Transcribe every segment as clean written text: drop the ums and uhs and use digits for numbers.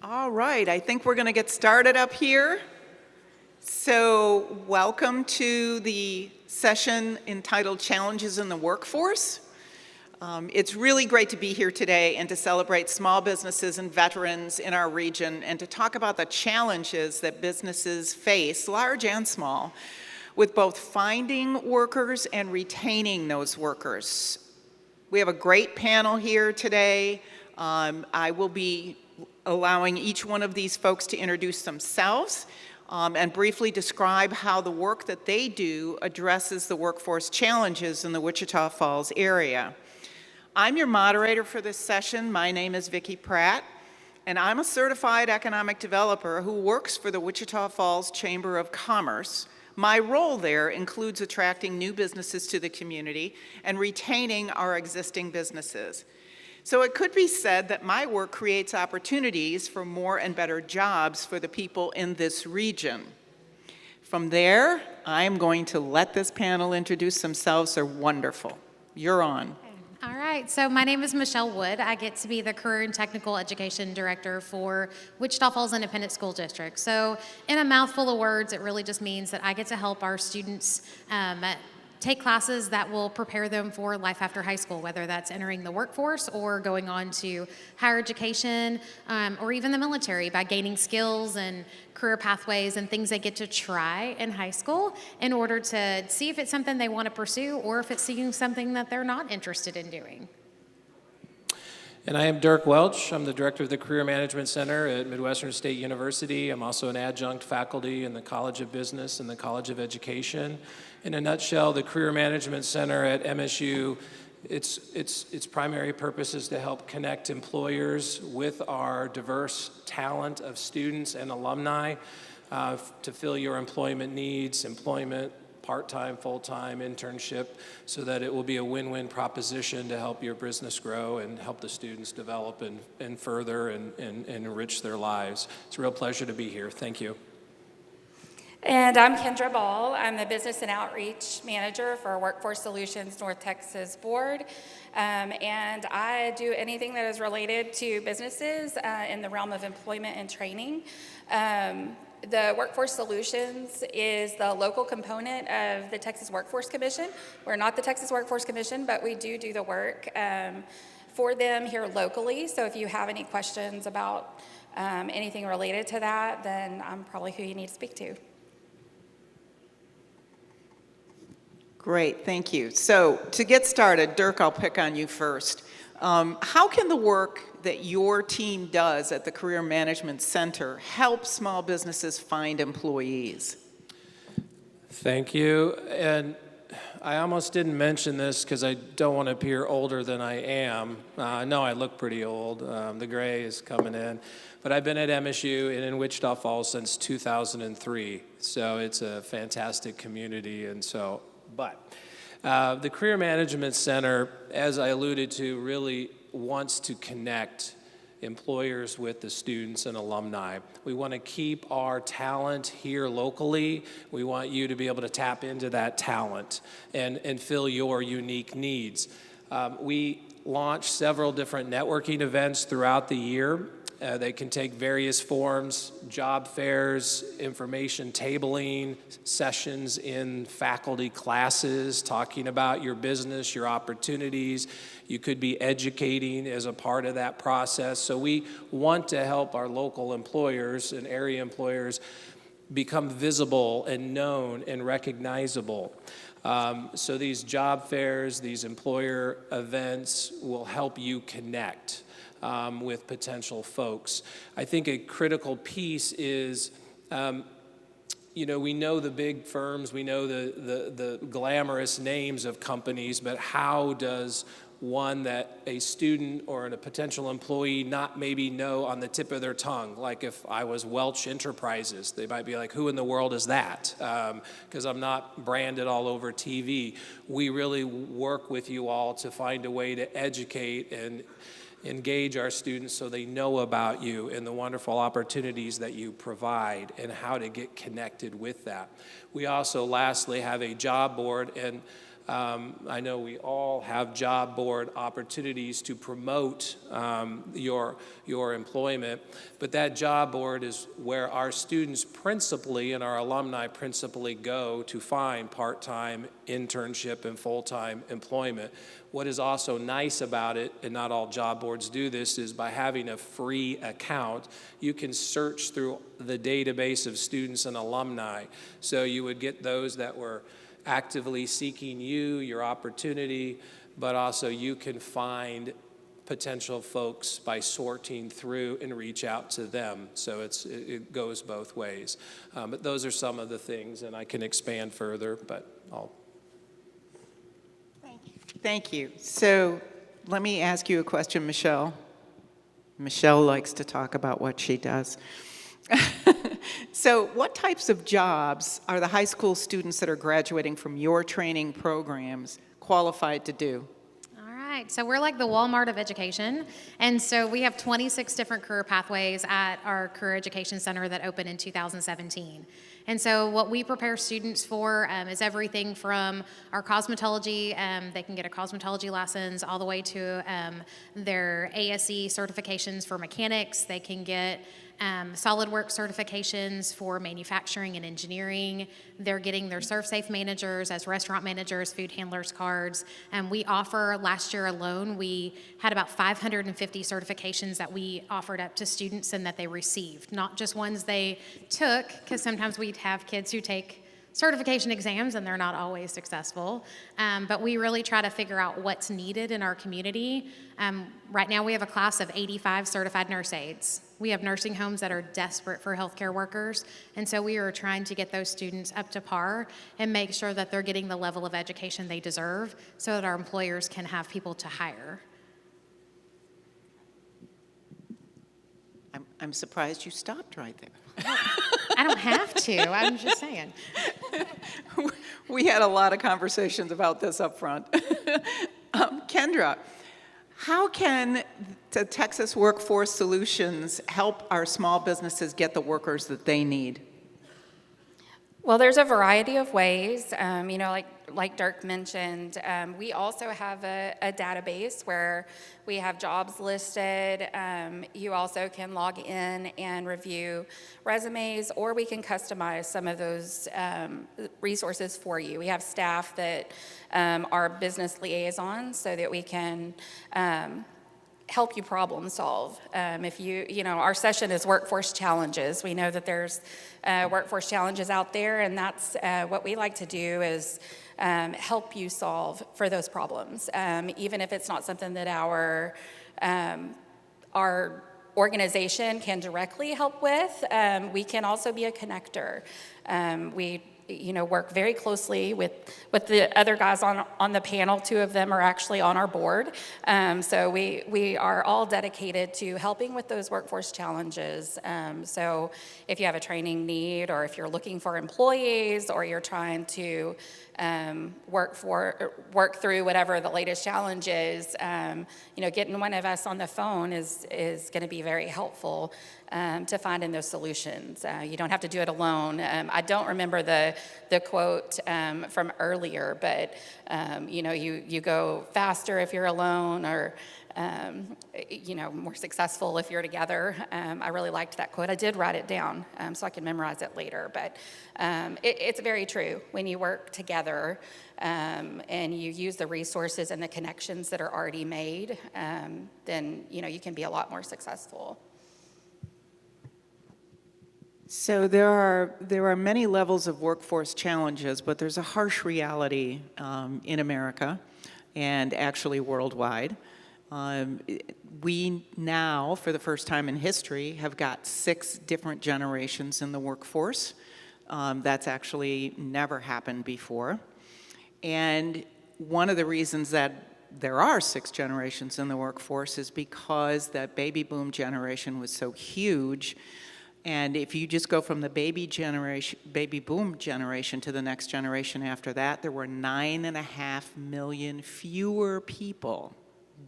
All right, I think we're going to get started up here. So welcome to the session entitled Challenges in the Workforce. It's really great to be here today and to celebrate small businesses and veterans in our region and to talk about the challenges that businesses face, large and small, with both finding workers and retaining those workers. We have a great panel here today. I will be allowing each one of these folks to introduce themselves and briefly describe how the work that they do addresses the workforce challenges in the Wichita Falls area. I'm your moderator for this session. My name is Vicki Pratt, and I'm a certified economic developer who works for the Wichita Falls Chamber of Commerce. My role there includes attracting new businesses to the community and retaining our existing businesses. So it could be said that my work creates opportunities for more and better jobs for the people in this region. From there, I am going to let this panel introduce themselves. They're wonderful. You're on. All right, so my name is Michelle Wood. I get to be the Career and Technical Education Director for Wichita Falls Independent School District. So in a mouthful of words, it really just means that I get to help our students take classes that will prepare them for life after high school, whether that's entering the workforce or going on to higher education or even the military by gaining skills and career pathways and things they get to try in high school in order to see if it's something they want to pursue or if it's something that they're not interested in doing. And I am Dirk Welch. I'm the director of the Career Management Center at Midwestern State University. I'm also an adjunct faculty in the College of Business and the College of Education. In a nutshell, the Career Management Center at MSU, its primary purpose is to help connect employers with our diverse talent of students and alumni to fill your employment needs, part-time, full-time, internship, so that it will be a win-win proposition to help your business grow and help the students develop and further and enrich their lives. It's a real pleasure to be here. Thank you. And I'm Kendra Ball. I'm the Business and Outreach Manager for Workforce Solutions North Texas Board. And I do anything that is related to businesses in the realm of employment and training. The Workforce Solutions is the local component of the Texas Workforce Commission. We're not the Texas Workforce Commission, but we do the work for them here locally. So if you have any questions about anything related to that, then I'm probably who you need to speak to. Great, thank you. So to get started, Dirk, I'll pick on you first. How can the work that your team does at the Career Management Center help small businesses find employees? Thank you. And I almost didn't mention this because I don't want to appear older than I am. I know I look pretty old. The gray is coming in. But I've been at MSU and in Wichita Falls since 2003. So it's a fantastic community. But the Career Management Center, as I alluded to, really wants to connect employers with the students and alumni. We want to keep our talent here locally. We want you to be able to tap into that talent and fill your unique needs. We launch several different networking events throughout the year. They can take various forms: job fairs, information tabling, sessions in faculty classes, talking about your business, your opportunities. You could be educating as a part of that process. So we want to help our local employers and area employers become visible and known and recognizable. So these job fairs, these employer events will help you connect with potential folks. I think a critical piece is, we know the big firms, we know the glamorous names of companies, but how does one that a student or a potential employee not maybe know on the tip of their tongue? Like if I was Welch Enterprises, they might be like, who in the world is that? Because I'm not branded all over TV. We really work with you all to find a way to educate and engage our students so they know about you and the wonderful opportunities that you provide and how to get connected with that. We also lastly have a job board, and I know we all have job board opportunities to promote your employment, but that job board is where our students principally and our alumni principally go to find part-time internship and full-time employment. What is also nice about it, and not all job boards do this, is by having a free account, you can search through the database of students and alumni. So you would get those that were actively seeking your opportunity, but also you can find potential folks by sorting through and reach out to them. So it goes both ways. But those are some of the things, and I can expand further, but I'll. Thank you. So let me ask you a question, Michelle. Michelle likes to talk about what she does. So what types of jobs are the high school students that are graduating from your training programs qualified to do? All right, so we're like the Walmart of education, and so we have 26 different career pathways at our Career Education Center that opened in 2017. And so what we prepare students for is everything from our cosmetology, they can get a cosmetology license, all the way to their ASE certifications for mechanics. They can get SolidWorks certifications for manufacturing and engineering. They're getting their ServSafe managers as restaurant managers, food handlers cards. We offer, last year alone, we had about 550 certifications that we offered up to students and that they received. Not just ones they took, because sometimes we'd have kids who take certification exams and they're not always successful. But we really try to figure out what's needed in our community. Right now we have a class of 85 certified nurse aides. We have nursing homes that are desperate for healthcare workers, and so we are trying to get those students up to par and make sure that they're getting the level of education they deserve so that our employers can have people to hire. I'm surprised you stopped right there. I don't have to, I'm just saying. We had a lot of conversations about this up front. Kendra, how can the Texas Workforce Solutions help our small businesses get the workers that they need? Well, there's a variety of ways. Like Dirk mentioned, we also have a database where we have jobs listed. You also can log in and review resumes, or we can customize some of those resources for you. We have staff that are business liaisons so that we can help you problem solve. If our session is workforce challenges. We know that there's workforce challenges out there, and that's what we like to do is help you solve for those problems. Even if it's not something that our organization can directly help with, we can also be a connector. We work very closely with the other guys on the panel. Two of them are actually on our board. So we are all dedicated to helping with those workforce challenges. So if you have a training need, or if you're looking for employees, or you're trying to work through whatever the latest challenge is, getting one of us on the phone is going to be very helpful to finding those solutions. You don't have to do it alone. I don't remember the quote from earlier, but you go faster if you're alone, or more successful if you're together. I really liked that quote. I did write it down so I can memorize it later, but it's very true. When you work together and you use the resources and the connections that are already made, then you can be a lot more successful. So there are many levels of workforce challenges, but there's a harsh reality in America and actually worldwide. We now, for the first time in history, have got 6 different generations in the workforce. That's actually never happened before. And one of the reasons that there are 6 generations in the workforce is because that baby boom generation was so huge. And if you just go from the baby boom generation to the next generation after that, there were 9.5 million fewer people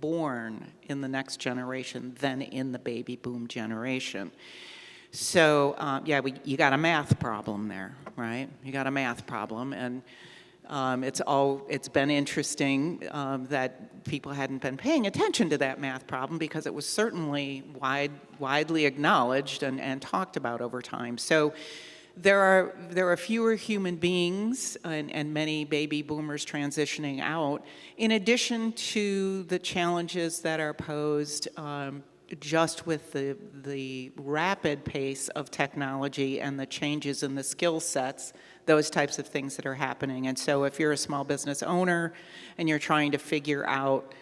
born in the next generation than in the baby boom generation. So you got a math problem there, right? You got a math problem, and It's been interesting that people hadn't been paying attention to that math problem because it was certainly widely acknowledged and talked about over time. So there are fewer human beings and many baby boomers transitioning out, in addition to the challenges that are posed just with the rapid pace of technology and the changes in the skill sets, those types of things that are happening. And so if you're a small business owner and you're trying to figure out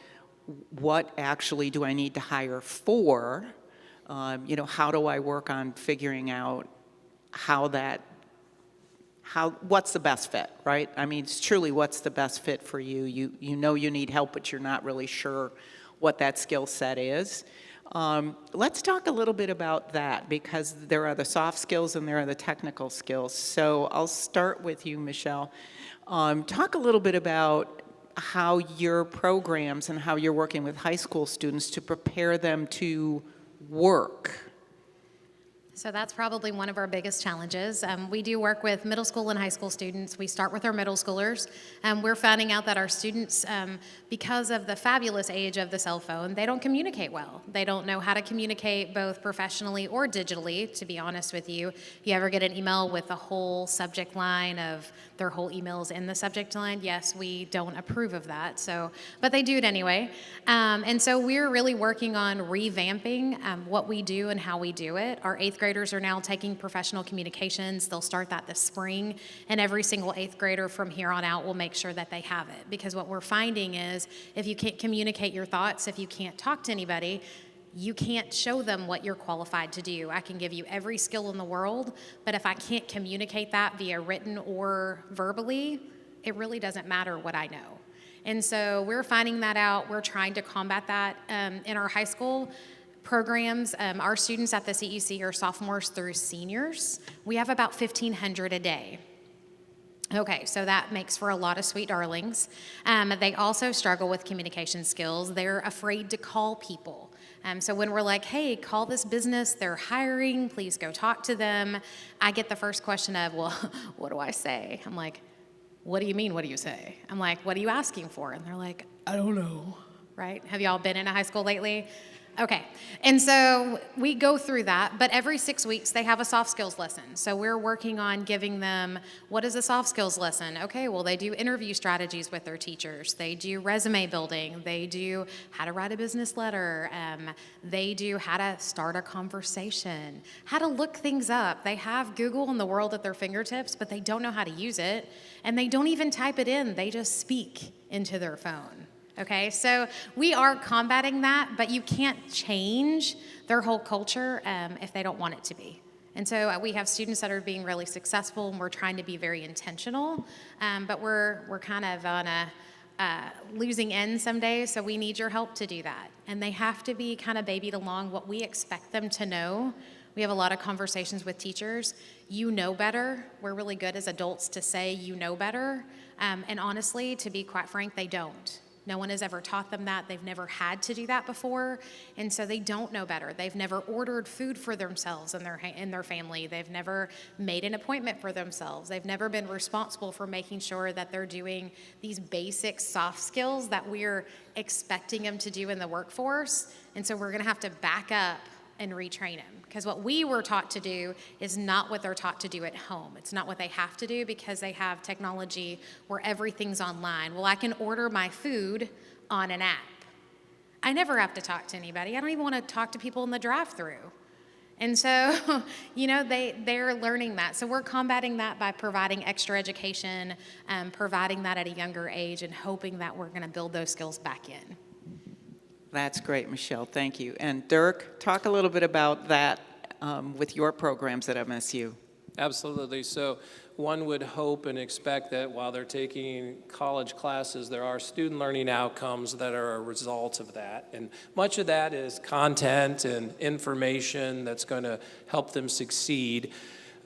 what actually do I need to hire for, how do I work on figuring out what's the best fit, right? I mean, it's truly what's the best fit for you. You know you need help, but you're not really sure what that skill set is. Let's talk a little bit about that, because there are the soft skills and there are the technical skills. So I'll start with you, Michelle. Talk a little bit about how your programs and how you're working with high school students to prepare them to work. So that's probably one of our biggest challenges. We do work with middle school and high school students. We start with our middle schoolers. We're finding out that our students, because of the fabulous age of the cell phone, they don't communicate well. They don't know how to communicate both professionally or digitally, to be honest with you. You ever get an email with the whole subject line of their whole emails in the subject line? Yes, we don't approve of that, but they do it anyway. And so we're really working on revamping what we do and how we do it. Our eighth graders are now taking professional communications. They'll start that this spring, and every single eighth grader from here on out will make sure that they have it. Because what we're finding is if you can't communicate your thoughts, if you can't talk to anybody, you can't show them what you're qualified to do. I can give you every skill in the world, but if I can't communicate that via written or verbally, it really doesn't matter what I know. And so we're finding that out. We're trying to combat that in our high school programs. Our students at the CEC are sophomores through seniors. We have about 1,500 a day. Okay, so that makes for a lot of sweet darlings. They also struggle with communication skills. They're afraid to call people. So when we're like, hey, call this business, they're hiring, please go talk to them, I get the first question of, well, what do I say? I'm like, what do you mean, what do you say? I'm like, what are you asking for? And they're like, I don't know, right? Have y'all been in a high school lately? Okay, and so we go through that, but every 6 weeks they have a soft skills lesson. So we're working on giving them, what is a soft skills lesson? Okay, well, they do interview strategies with their teachers. They do resume building. They do how to write a business letter. They do how to start a conversation, how to look things up. They have Google and the world at their fingertips, but they don't know how to use it, and they don't even type it in. They just speak into their phone. Okay, so we are combating that, but you can't change their whole culture if they don't want it to be. And so we have students that are being really successful, and we're trying to be very intentional, but we're kind of on a losing end some days, so we need your help to do that. And they have to be kind of babied along what we expect them to know. We have a lot of conversations with teachers. You know better. We're really good as adults to say you know better, and honestly, to be quite frank, they don't. No one has ever taught them that. They've never had to do that before, and so they don't know better. They've never ordered food for themselves and their family. They've never made an appointment for themselves. They've never been responsible for making sure that they're doing these basic soft skills that we're expecting them to do in the workforce, and so we're going to have to back up and retrain them, because what we were taught to do is not what they're taught to do at home. It's not what they have to do because they have technology where everything's online. Well, I can order my food on an app. I never have to talk to anybody. I don't even want to talk to people in the drive-thru. And so, they're learning that. So we're combating that by providing extra education, providing that at a younger age, and hoping that we're going to build those skills back in. That's great, Michelle. Thank you. And Dirk, talk a little bit about that with your programs at MSU. Absolutely. So one would hope and expect that while they're taking college classes, there are student learning outcomes that are a result of that. And much of that is content and information that's going to help them succeed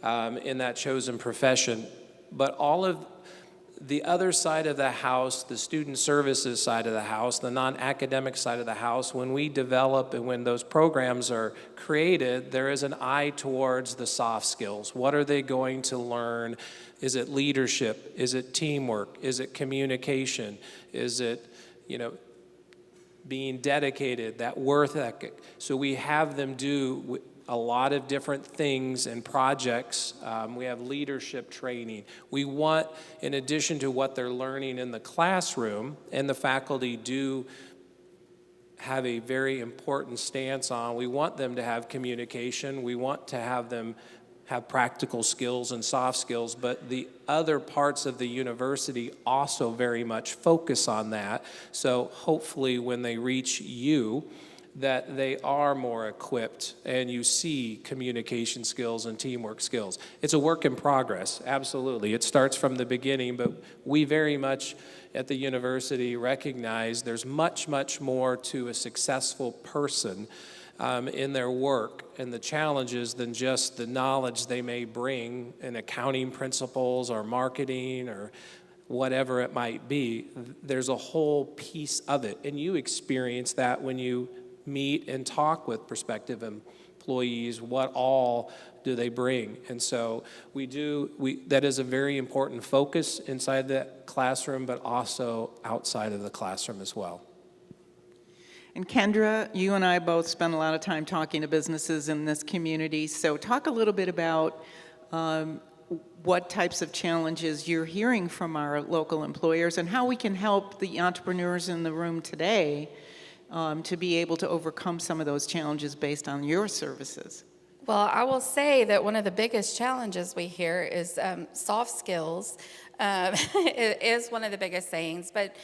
in that chosen profession. But all of The other side of the house, the student services side of the house, the non-academic side of the house, when we develop and when those programs are created, there is an eye towards the soft skills. What are they going to learn? Is it leadership? Is it teamwork? Is it communication? Is it, being dedicated, that work ethic? So we have them do a lot of different things and projects. We have leadership training. We want, in addition to what they're learning in the classroom, and the faculty do have a very important stance on, we want them to have communication. We want to have them have practical skills and soft skills, but the other parts of the university also very much focus on that. So hopefully when they reach you, that they are more equipped and you see communication skills and teamwork skills. It's a work in progress, absolutely. It starts from the beginning, but we very much at the university recognize there's much, much more to a successful person in their work and the challenges than just the knowledge they may bring in accounting principles or marketing or whatever it might be. There's a whole piece of it, and you experience that when you meet and talk with prospective employees. What all do they bring? And so that is a very important focus inside the classroom, but also outside of the classroom as well. And Kendra, you and I both spend a lot of time talking to businesses in this community, so talk a little bit about what types of challenges you're hearing from our local employers and how we can help the entrepreneurs in the room today to be able to overcome some of those challenges based on your services. Well, I will say that one of the biggest challenges we hear is soft skills is one of the biggest things. But,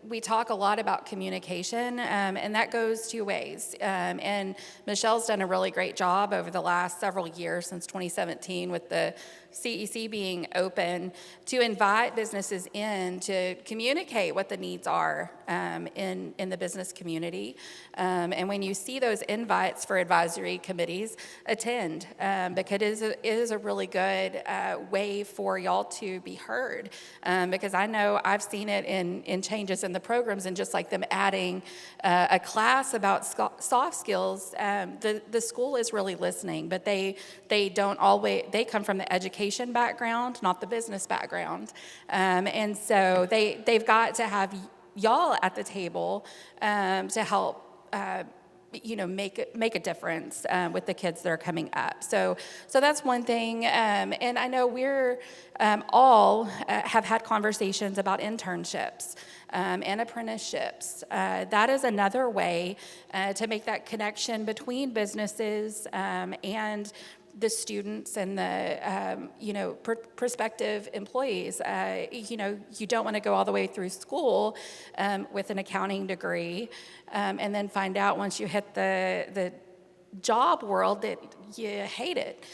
we talk a lot about communication, and that goes two ways. And Michelle's done a really great job over the last several years, since 2017, with the CEC being open, to invite businesses in to communicate what the needs are in the business community. And when you see those invites for advisory committees, attend, because it is a really good way for y'all to be heard. Because I know I've seen it in changes in the programs, and just like them adding a class about soft skills, the school is really listening, but they don't always, they come from the education background, not the business background. And so they've got to have y'all at the table to help make a difference with the kids that are coming up. So that's one thing. And I know we're all have had conversations about internships and apprenticeships. That is another way to make that connection between businesses and the students and the prospective employees. You don't want to go all the way through school with an accounting degree and then find out once you hit the job world that you hate it.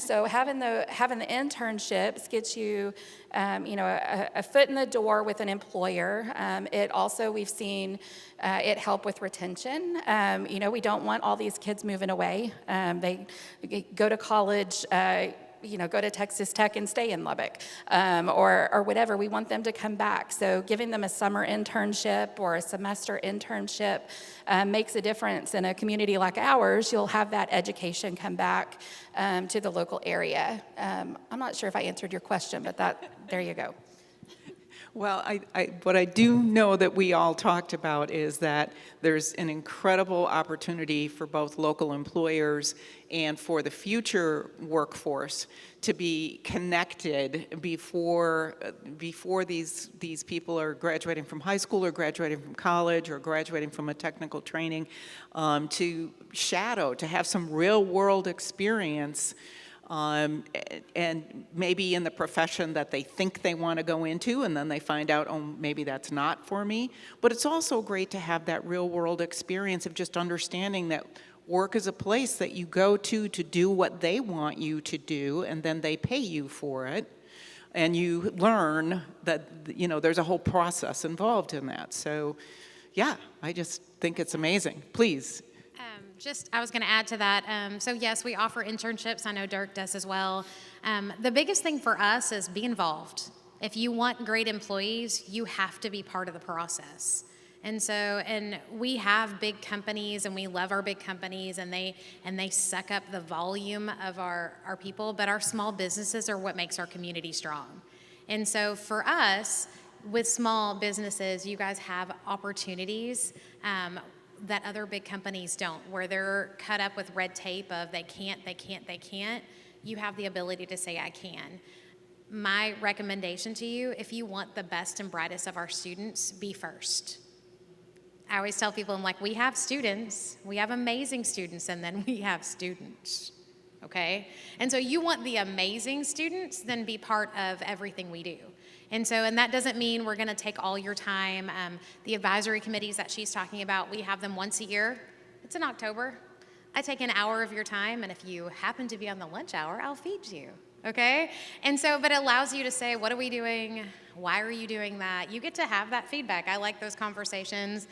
So having the internships gets you a foot in the door with an employer. It also, we've seen it help with retention. We don't want all these kids moving away. They go to college, go to Texas Tech and stay in Lubbock, or whatever. We want them to come back. So giving them a summer internship or a semester internship makes a difference. In a community like ours, you'll have that education come back to the local area. I'm not sure if I answered your question, but there you go. Well, what I do know that we all talked about is that there's an incredible opportunity for both local employers and for the future workforce to be connected before these people are graduating from high school or graduating from college or graduating from a technical training, to have some real world experience. And maybe in the profession that they think they want to go into, and then they find out, oh, maybe that's not for me. But it's also great to have that real world experience of just understanding that work is a place that you go to do what they want you to do, and then they pay you for it. And you learn that, there's a whole process involved in that. So, yeah, I just think it's amazing. Please. I was going to add to that. So yes, we offer internships. I know Dirk does as well. The biggest thing for us is be involved. If you want great employees, you have to be part of the process. And we have big companies, and we love our big companies, and they suck up the volume of our people, but our small businesses are what makes our community strong. And so for us, with small businesses, you guys have opportunities that other big companies don't, where they're cut up with red tape of they can't. You have the ability to say, I can. My recommendation to you, if you want the best and brightest of our students, be first. I always tell people, I'm like, we have students, we have amazing students, and then we have students, okay? And so you want the amazing students, then be part of everything we do. And that doesn't mean we're gonna take all your time. The advisory committees that she's talking about, we have them once a year. It's in October. I take an hour of your time, and if you happen to be on the lunch hour, I'll feed you, okay? But it allows you to say, what are we doing? Why are you doing that? You get to have that feedback. I like those conversations.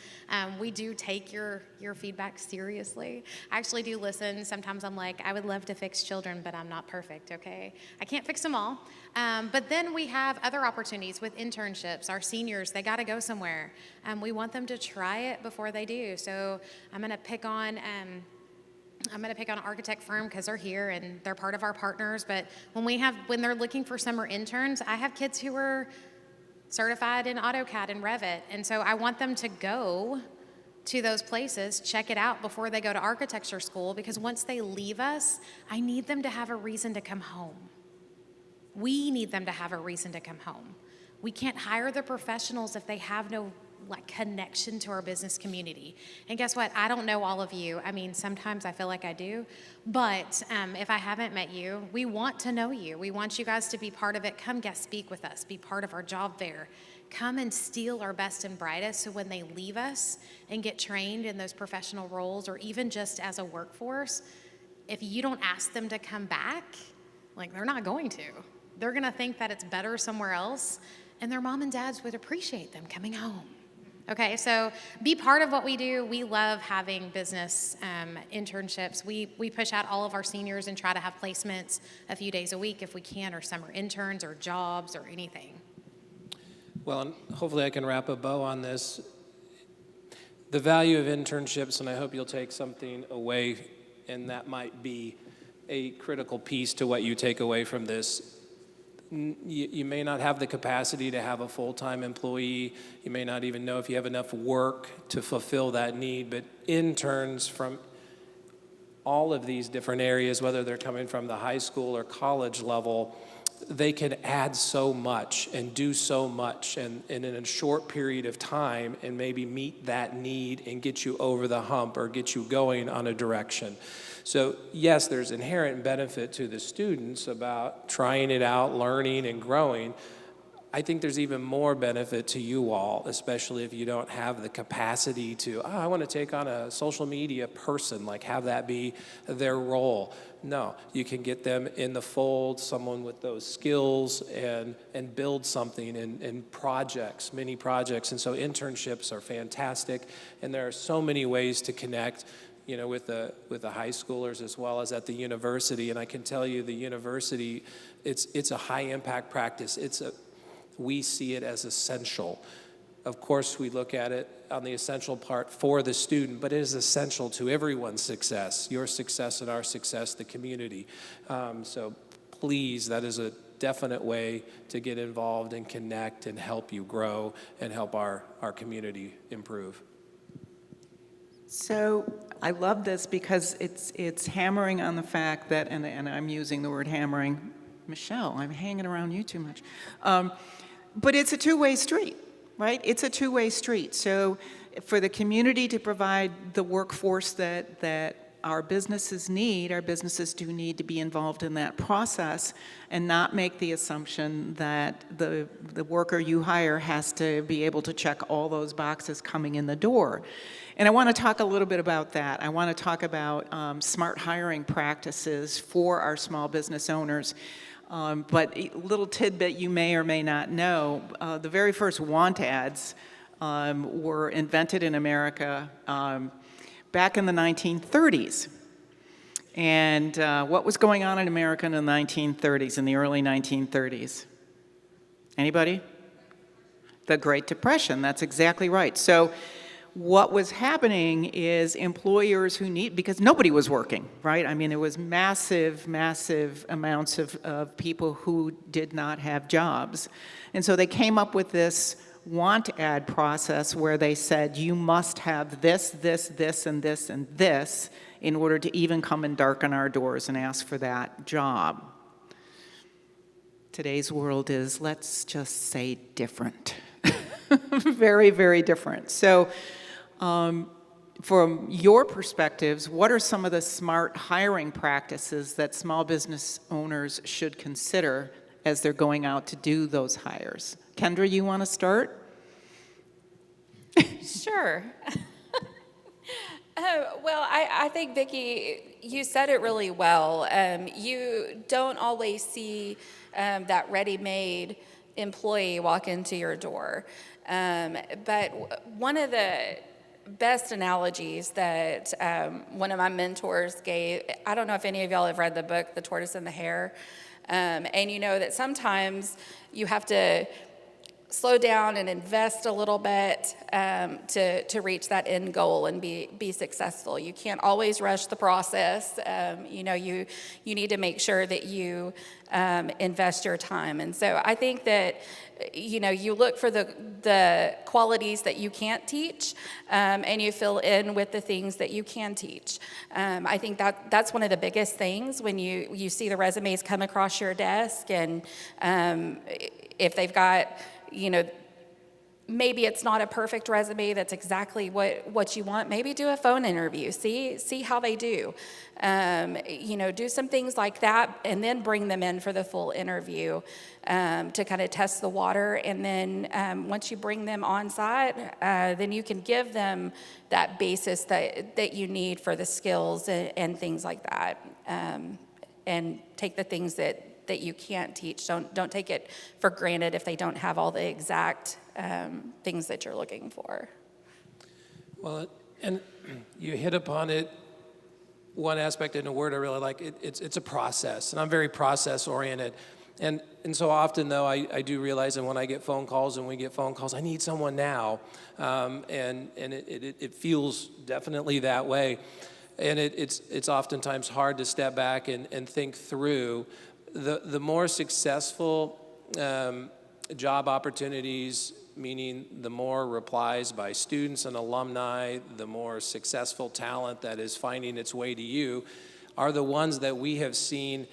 We do take your feedback seriously. I actually do listen. Sometimes I'm like, I would love to fix children, but I'm not perfect, okay? I can't fix them all. But then we have other opportunities with internships. Our seniors, they gotta go somewhere. We want them to try it before they do. So I'm gonna pick on an architect firm because they're here and they're part of our partners. But when they're looking for summer interns, I have kids who are certified in AutoCAD and Revit. And so I want them to go to those places, check it out before they go to architecture school, because once they leave us, I need them to have a reason to come home. We need them to have a reason to come home. We can't hire the professionals if they have no connection to our business community. And guess what? I don't know all of you. I mean, sometimes I feel like I do. But if I haven't met you, we want to know you. We want you guys to be part of it. Come guest speak with us. Be part of our job fair. Come and steal our best and brightest, so when they leave us and get trained in those professional roles, or even just as a workforce, if you don't ask them to come back, they're not going to. They're going to think that it's better somewhere else, and their mom and dads would appreciate them coming home. Okay, so be part of what we do. We love having business internships. We push out all of our seniors and try to have placements a few days a week if we can, or summer interns or jobs or anything. Well, and hopefully I can wrap a bow on this. The value of internships, and I hope you'll take something away, and that might be a critical piece to what you take away from this. You may not have the capacity to have a full-time employee. You may not even know if you have enough work to fulfill that need, but interns from all of these different areas, whether they're coming from the high school or college level, they can add so much and do so much and in a short period of time, and maybe meet that need and get you over the hump or get you going on a direction. So yes, there's inherent benefit to the students about trying it out, learning and growing. I think there's even more benefit to you all, especially if you don't have the capacity to, I want to take on a social media person, have that be their role. No, you can get them in the fold, someone with those skills, and build something in projects, many projects. And so internships are fantastic, and there are so many ways to connect, with the high schoolers as well as at the university. And I can tell you, the university, it's a high impact practice. We see it as essential. Of course, we look at it on the essential part for the student, but it is essential to everyone's success, your success and our success, the community. So please, that is a definite way to get involved and connect and help you grow and help our community improve. So I love this because it's hammering on the fact that, and I'm using the word hammering, Michelle, I'm hanging around you too much. But it's a two-way street, right? It's a two-way street. So for the community to provide the workforce that our businesses need, our businesses do need to be involved in that process and not make the assumption that the worker you hire has to be able to check all those boxes coming in the door. And I want to talk a little bit about that. I want to talk about smart hiring practices for our small business owners. But a little tidbit you may or may not know, the very first want ads were invented in America back in the 1930s. And what was going on in America in the 1930s, in the early 1930s? Anybody? The Great Depression, that's exactly right. So what was happening is employers who because nobody was working, right? I mean, there was massive, massive amounts of people who did not have jobs. And so they came up with this want ad process where they said, you must have this, this, this, and this, and this in order to even come and darken our doors and ask for that job. Today's world is, let's just say, different. Very, very different. So from your perspectives, what are some of the smart hiring practices that small business owners should consider as they're going out to do those hires? Kendra, you want to start? Sure. Well, I think, Vicki, you said it really well. You don't always see that ready-made employee walk into your door. But one of the best analogies that one of my mentors gave, I don't know if any of y'all have read the book, The Tortoise and the Hare, and you know that sometimes you have to slow down and invest a little bit to reach that end goal and be successful. You can't always rush the process. You need to make sure that you invest your time. And so I think that you look for the qualities that you can't teach, and you fill in with the things that you can teach. I think that's one of the biggest things when you see the resumes come across your desk, and if they've got maybe it's not a perfect resume that's exactly what you want. Maybe do a phone interview. See how they do. Do some things like that, and then bring them in for the full interview to kind of test the water. And then once you bring them on site, then you can give them that basis that you need for the skills and things like that. And take the things that you can't teach. Don't take it for granted if they don't have all the exact things that you're looking for. Well, and you hit upon it, one aspect in a word I really like, it's a process, and I'm very process oriented. And so often, though, I do realize that when I get phone calls and we get phone calls, I need someone now, and it feels definitely that way. And it's oftentimes hard to step back and think through. The more successful job opportunities, meaning the more replies by students and alumni, the more successful talent that is finding its way to you, are the ones that we have seen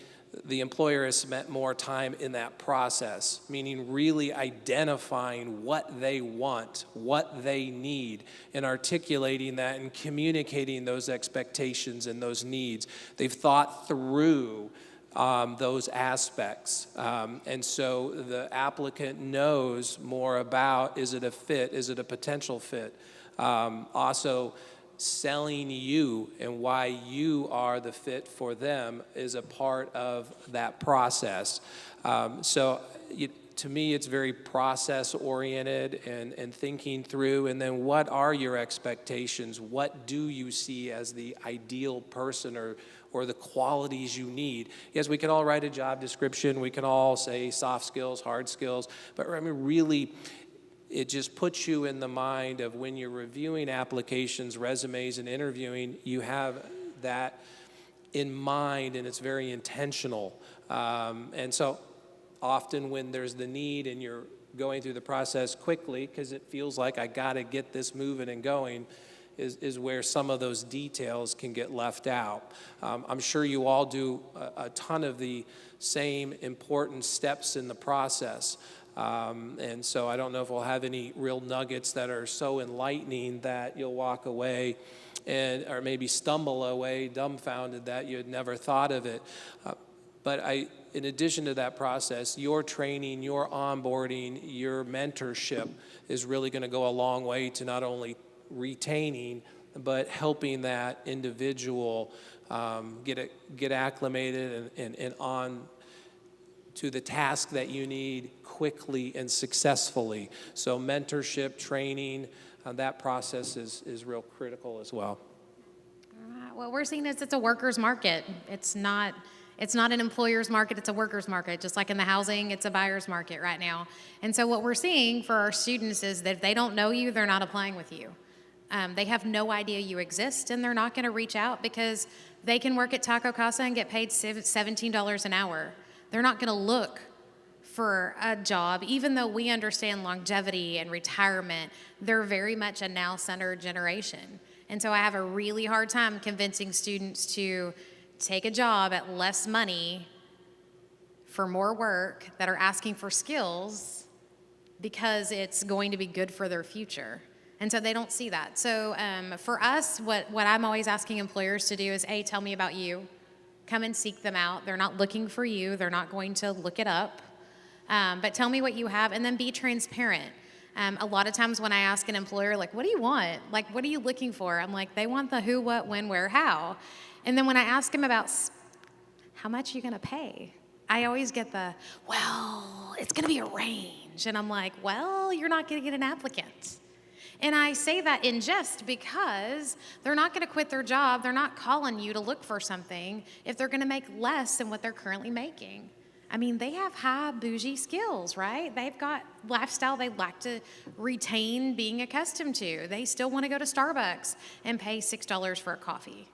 the employer has spent more time in that process, meaning really identifying what they want, what they need, and articulating that and communicating those expectations and those needs. They've thought through those aspects. And so the applicant knows more about, is it a fit, is it a potential fit? Also, selling you and why you are the fit for them is a part of that process. To me, it's very process-oriented and thinking through, and then what are your expectations? What do you see as the ideal person or the qualities you need? Yes, we can all write a job description. We can all say soft skills, hard skills, but I mean, really, it just puts you in the mind of when you're reviewing applications, resumes, and interviewing, you have that in mind, and it's very intentional. And so often when there's the need and you're going through the process quickly, because it feels like I got to get this moving and going, is where some of those details can get left out. I'm sure you all do a ton of the same important steps in the process. And so I don't know if we'll have any real nuggets that are so enlightening that you'll walk away or maybe stumble away dumbfounded that you had never thought of it. But in addition to that process, your training, your onboarding, your mentorship is really going to go a long way to not only retaining, but helping that individual get acclimated and on to the task that you need quickly and successfully. So mentorship, training, that process is real critical as well. What we're seeing is it's a worker's market. It's not an employer's market, it's a worker's market. Just like in the housing, it's a buyer's market right now. And so what we're seeing for our students is that if they don't know you, they're not applying with you. They have no idea you exist, and they're not going to reach out because they can work at Taco Casa and get paid $17 an hour. They're not going to look for a job, even though we understand longevity and retirement. They're very much a now-centered generation. And so I have a really hard time convincing students to take a job at less money for more work that are asking for skills because it's going to be good for their future. And so they don't see that. So for us, what I'm always asking employers to do is, A, tell me about you. Come and seek them out. They're not looking for you. They're not going to look it up. But tell me what you have, and then be transparent. A lot of times when I ask an employer, like, what do you want? Like, what are you looking for? I'm like, they want the who, what, when, where, how. And then when I ask them about how much are you going to pay, I always get well, it's going to be a range. And I'm like, well, you're not going to get an applicant. And I say that in jest because they're not going to quit their job. They're not calling you to look for something if they're going to make less than what they're currently making. I mean, they have high bougie skills, right? They've got lifestyle they'd like to retain being accustomed to. They still want to go to Starbucks and pay $6 for a coffee.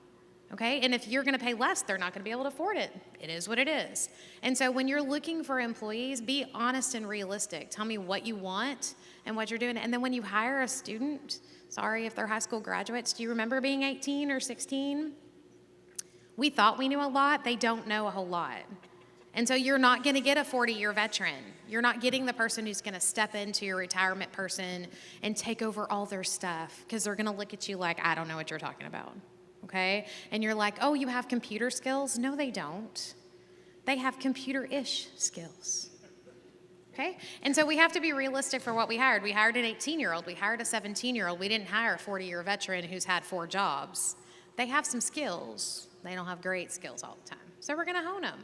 Okay, and if you're going to pay less, they're not going to be able to afford it. It is what it is. And so when you're looking for employees, be honest and realistic. Tell me what you want and what you're doing. And then when you hire a student, sorry if they're high school graduates, do you remember being 18 or 16? We thought we knew a lot. They don't know a whole lot. And so you're not going to get a 40-year veteran. You're not getting the person who's going to step into your retirement person and take over all their stuff because they're going to look at you like, I don't know what you're talking about. Okay? And you're like, oh, you have computer skills? No, they don't. They have computer-ish skills. Okay? And so we have to be realistic for what we hired. We hired an 18-year-old. We hired a 17-year-old. We didn't hire a 40-year veteran who's had 4 jobs. They have some skills. They don't have great skills all the time. So we're going to hone them.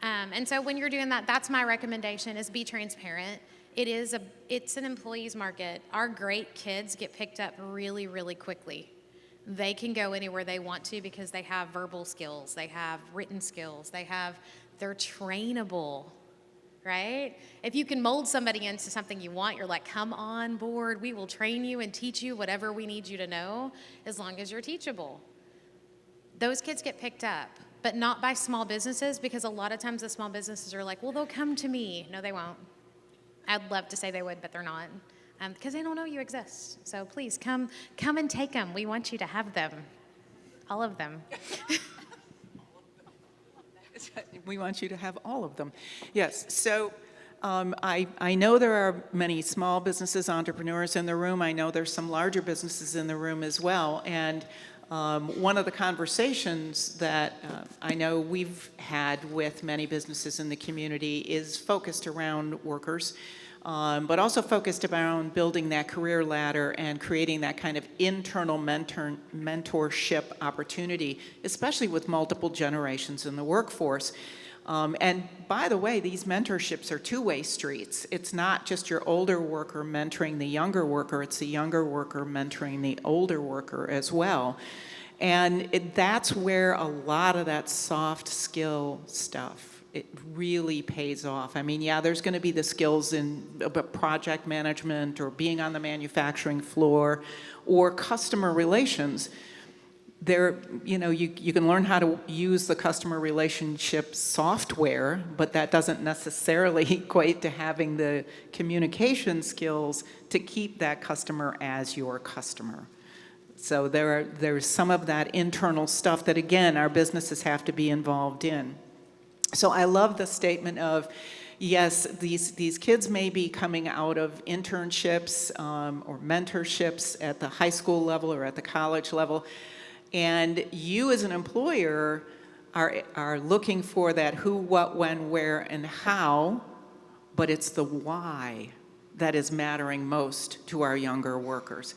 And so when you're doing that, that's my recommendation, is be transparent. It's an employee's market. Our great kids get picked up really, really quickly. They can go anywhere they want to because they have verbal skills, they have written skills, they're trainable, right? If you can mold somebody into something you want, you're like, come on board, we will train you and teach you whatever we need you to know, as long as you're teachable. Those kids get picked up, but not by small businesses, because a lot of times the small businesses are like, well, they'll come to me. No, they won't. I'd love to say they would, but they're not. Because they don't know you exist. So please come and take them. We want you to have them, all of them. We want you to have all of them. Yes, so I know there are many small businesses, entrepreneurs in the room. I know there's some larger businesses in the room as well. And one of the conversations that I know we've had with many businesses in the community is focused around workers. But also focused around building that career ladder and creating that kind of internal mentorship opportunity, especially with multiple generations in the workforce. And by the way, these mentorships are two-way streets. It's not just your older worker mentoring the younger worker, it's the younger worker mentoring the older worker as well. And that's where a lot of that soft skill stuff, it really pays off. I mean, yeah, there's going to be the skills in project management or being on the manufacturing floor or customer relations. There, you can learn how to use the customer relationship software, but that doesn't necessarily equate to having the communication skills to keep that customer as your customer. So there's some of that internal stuff that, again, our businesses have to be involved in. So I love the statement of, yes, these kids may be coming out of internships or mentorships at the high school level or at the college level, and you as an employer are looking for that who, what, when, where, and how, but it's the why that is mattering most to our younger workers.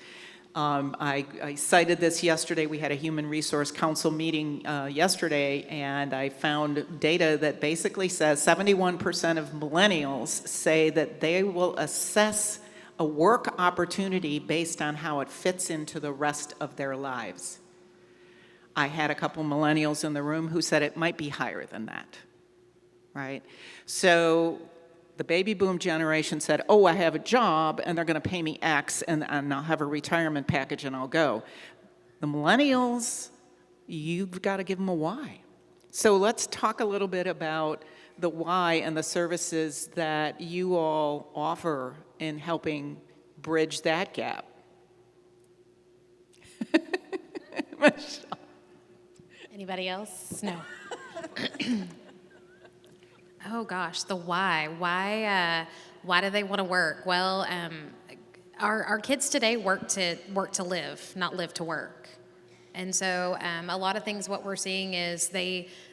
I cited this yesterday. We had a Human Resource Council meeting yesterday, and I found data that basically says 71% of millennials say that they will assess a work opportunity based on how it fits into the rest of their lives. I had a couple millennials in the room who said it might be higher than that, right? So the baby boom generation said, oh, I have a job and they're going to pay me X and I'll have a retirement package and I'll go. The millennials, you've got to give them a why. So let's talk a little bit about the why and the services that you all offer in helping bridge that gap. Anybody else? No. Oh gosh, the why. Why do they want to work? Well, our kids today work to live, not live to work. And so a lot of things, what we're seeing is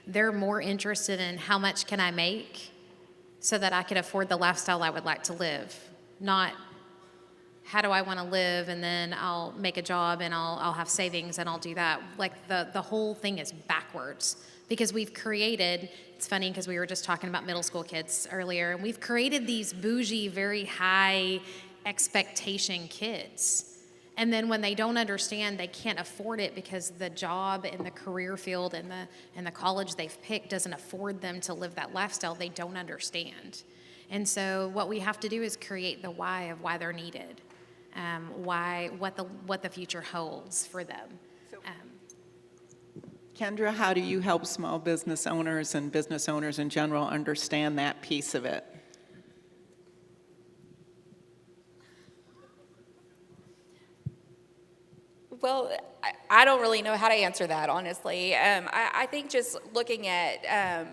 they're more interested in how much can I make so that I can afford the lifestyle I would like to live, not how do I want to live and then I'll make a job and I'll have savings and I'll do that. Like the whole thing is backwards because we've created, it's funny because we were just talking about middle school kids earlier, and we've created these bougie, very high expectation kids. And then when they don't understand, they can't afford it because the job and the career field and the college they've picked doesn't afford them to live that lifestyle, they don't understand. And so what we have to do is create the why of why they're needed, what the future holds for them. Kendra, how do you help small business owners and business owners in general understand that piece of it? Well, I don't really know how to answer that, honestly. I think just looking at,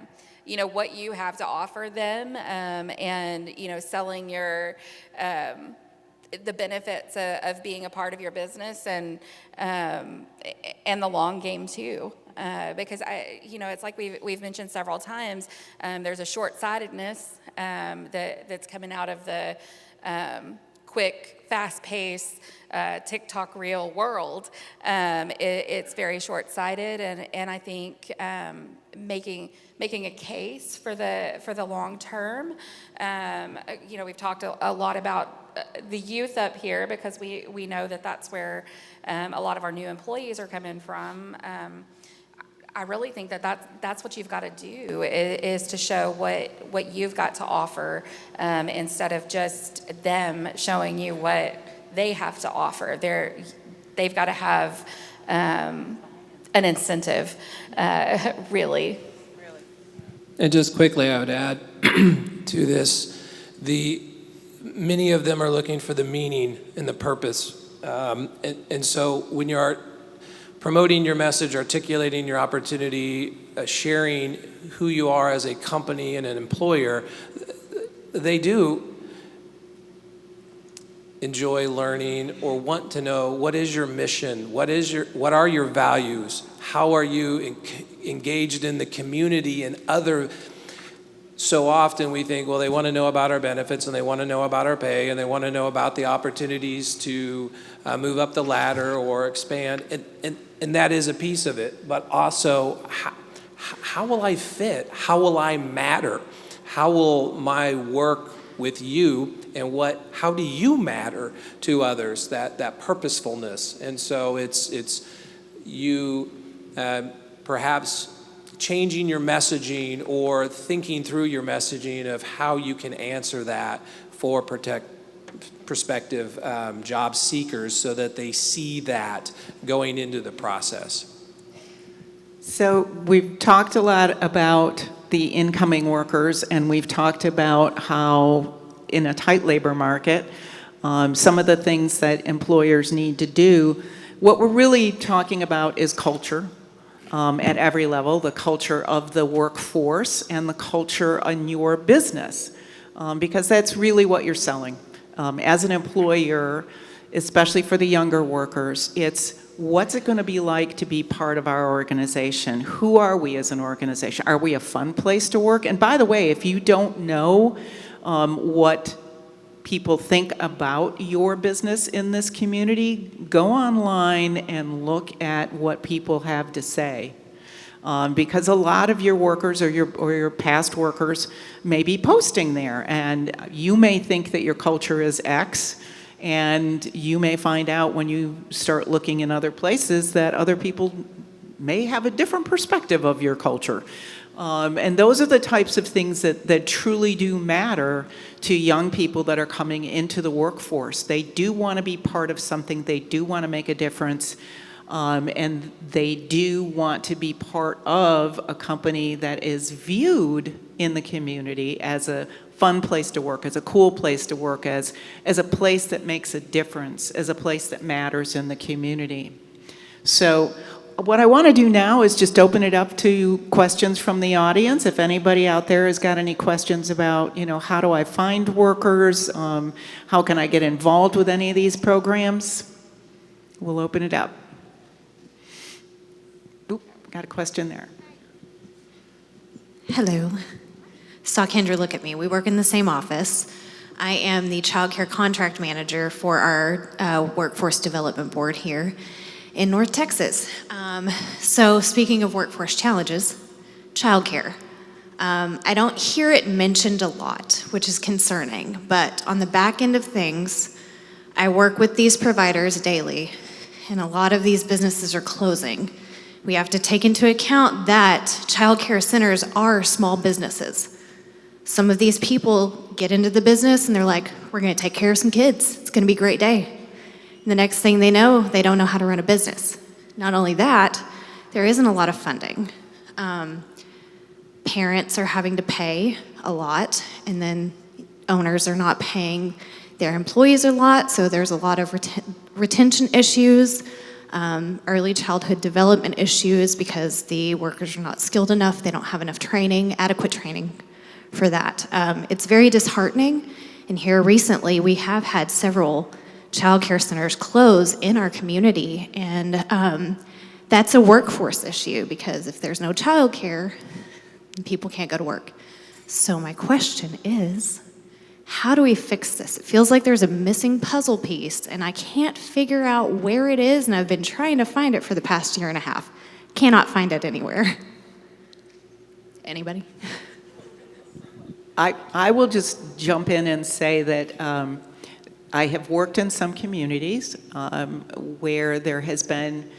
what you have to offer them and, selling your, the benefits of being a part of your business and the long game too. Because it's like we've mentioned several times, there's a short-sightedness that's coming out of the quick, fast-paced TikTok reel world. It's very short-sighted, and I think making a case for the long term. We've talked a lot about the youth up here because we know that's where a lot of our new employees are coming from. I really think that's what you've got to do is to show what you've got to offer instead of just them showing you what they have to offer. They've got to have an incentive, really. And just quickly, I would add to this, many of them are looking for the meaning and the purpose. And so when you're promoting your message, articulating your opportunity, sharing who you are as a company and an employer, they do enjoy learning or want to know what is your mission, what are your values, how are you engaged in the community and other. So often we think, well, they want to know about our benefits and they want to know about our pay and they want to know about the opportunities to move up the ladder or expand. And that is a piece of it. But also, how will I fit? How will I matter? How will my work with you and how do you matter to others? That purposefulness. And so it's you perhaps changing your messaging or thinking through your messaging of how you can answer that for prospective job seekers so that they see that going into the process. So we've talked a lot about the incoming workers, and we've talked about how in a tight labor market, some of the things that employers need to do. What we're really talking about is culture. At every level, the culture of the workforce and the culture in your business, because that's really what you're selling. As an employer, especially for the younger workers, it's what's it going to be like to be part of our organization? Who are we as an organization? Are we a fun place to work? And by the way, if you don't know what people think about your business in this community, go online and look at what people have to say. Because a lot of your workers or your past workers may be posting there, and you may think that your culture is X, and you may find out when you start looking in other places that other people may have a different perspective of your culture. And those are the types of things that truly do matter to young people that are coming into the workforce. They do want to be part of something. They do want to make a difference. And they do want to be part of a company that is viewed in the community as a fun place to work, as a cool place to work, as a place that makes a difference, as a place that matters in the community. So what I want to do now is just open it up to questions from the audience. If anybody out there has got any questions about, how do I find workers? How can I get involved with any of these programs? We'll open it up. Oop, got a question there. Hello. Saw Kendra look at me. We work in the same office. I am the child care contract manager for our workforce development board here in North Texas. So speaking of workforce challenges, child care. I don't hear it mentioned a lot, which is concerning, but on the back end of things, I work with these providers daily, and a lot of these businesses are closing. We have to take into account that child care centers are small businesses. Some of these people get into the business and they're like, we're gonna take care of some kids. It's gonna be a great day. And the next thing they know, they don't know how to run a business. Not only that, there isn't a lot of funding. Parents are having to pay a lot, and then owners are not paying their employees a lot, so there's a lot of retention issues, early childhood development issues because the workers are not skilled enough, they don't have enough training, adequate training for that. It's very disheartening, and here recently we have had several child care centers close in our community, and that's a workforce issue because if there's no child care, people can't go to work. So my question is, how do we fix this? It feels like there's a missing puzzle piece, and I can't figure out where it is, and I've been trying to find it for the past year and a half. Cannot find it anywhere. Anybody? I will just jump in and say that I have worked in some communities where there has been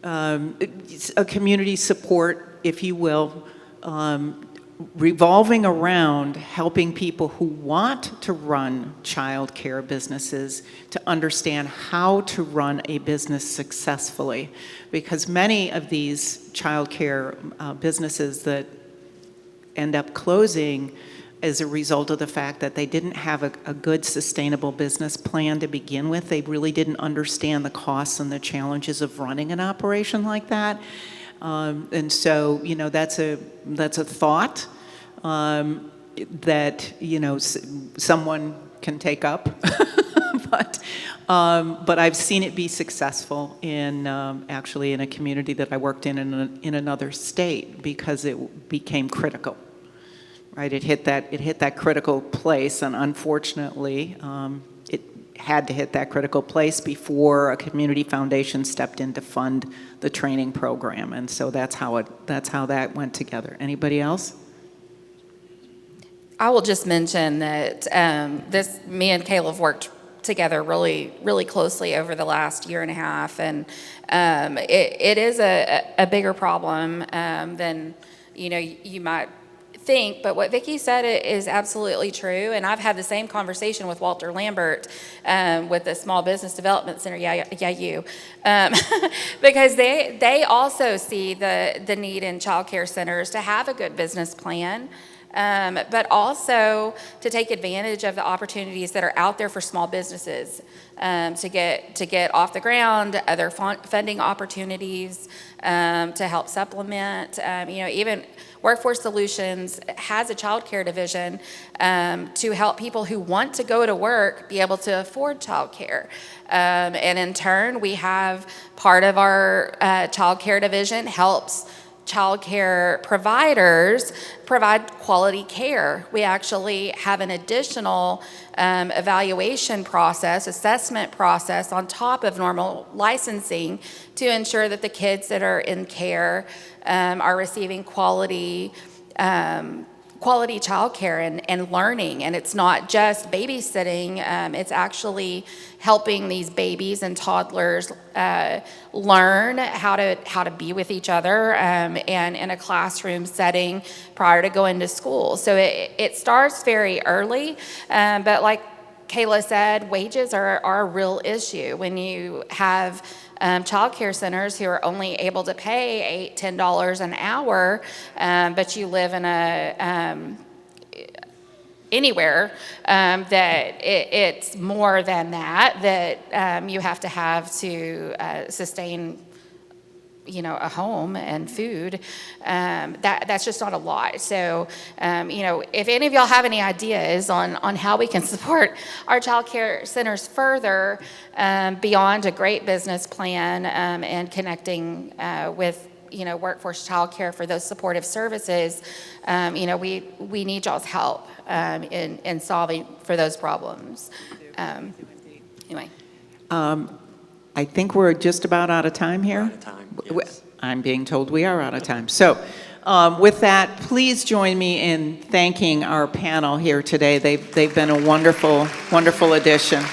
a community support, if you will, revolving around helping people who want to run child care businesses to understand how to run a business successfully. Because many of these child care businesses that end up closing as a result of the fact that they didn't have a good sustainable business plan to begin with. They really didn't understand the costs and the challenges of running an operation like that. And so, that's a thought that, someone can take up. But I've seen it be successful in actually in a community that I worked in another state because it became critical. Right, it hit that critical place, and unfortunately, it had to hit that critical place before a community foundation stepped in to fund the training program, and so that's how that went together. Anybody else? I will just mention that me and Caleb worked together really, really closely over the last year and a half, and it is a bigger problem than you might think, but what Vicki said is absolutely true, and I've had the same conversation with Walter Lambert with the Small Business Development Center, because they also see the need in child care centers to have a good business plan, but also to take advantage of the opportunities that are out there for small businesses to get off the ground, other funding opportunities to help supplement, even Workforce Solutions has a child care division to help people who want to go to work be able to afford child care. And in turn, we have part of our child care division helps child care providers provide quality care. We actually have an additional evaluation process, assessment process on top of normal licensing to ensure that the kids that are in care are receiving quality quality childcare and learning. And it's not just babysitting, it's actually helping these babies and toddlers learn how to be with each other and in a classroom setting prior to going to school. So it starts very early, but like Kayla said, wages are a real issue. When you have child care centers who are only able to pay $8, $10 an hour, but you live in anywhere that it's more than that you have to have to sustain a home and food, that's just not a lot. So, if any of y'all have any ideas on how we can support our child care centers further beyond a great business plan and connecting with workforce child care for those supportive services, we need y'all's help in solving for those problems. Anyway. I think we're just about out of time here. We're out of time, yes. I'm being told we are out of time. So with that, please join me in thanking our panel here today. They've been a wonderful, wonderful addition.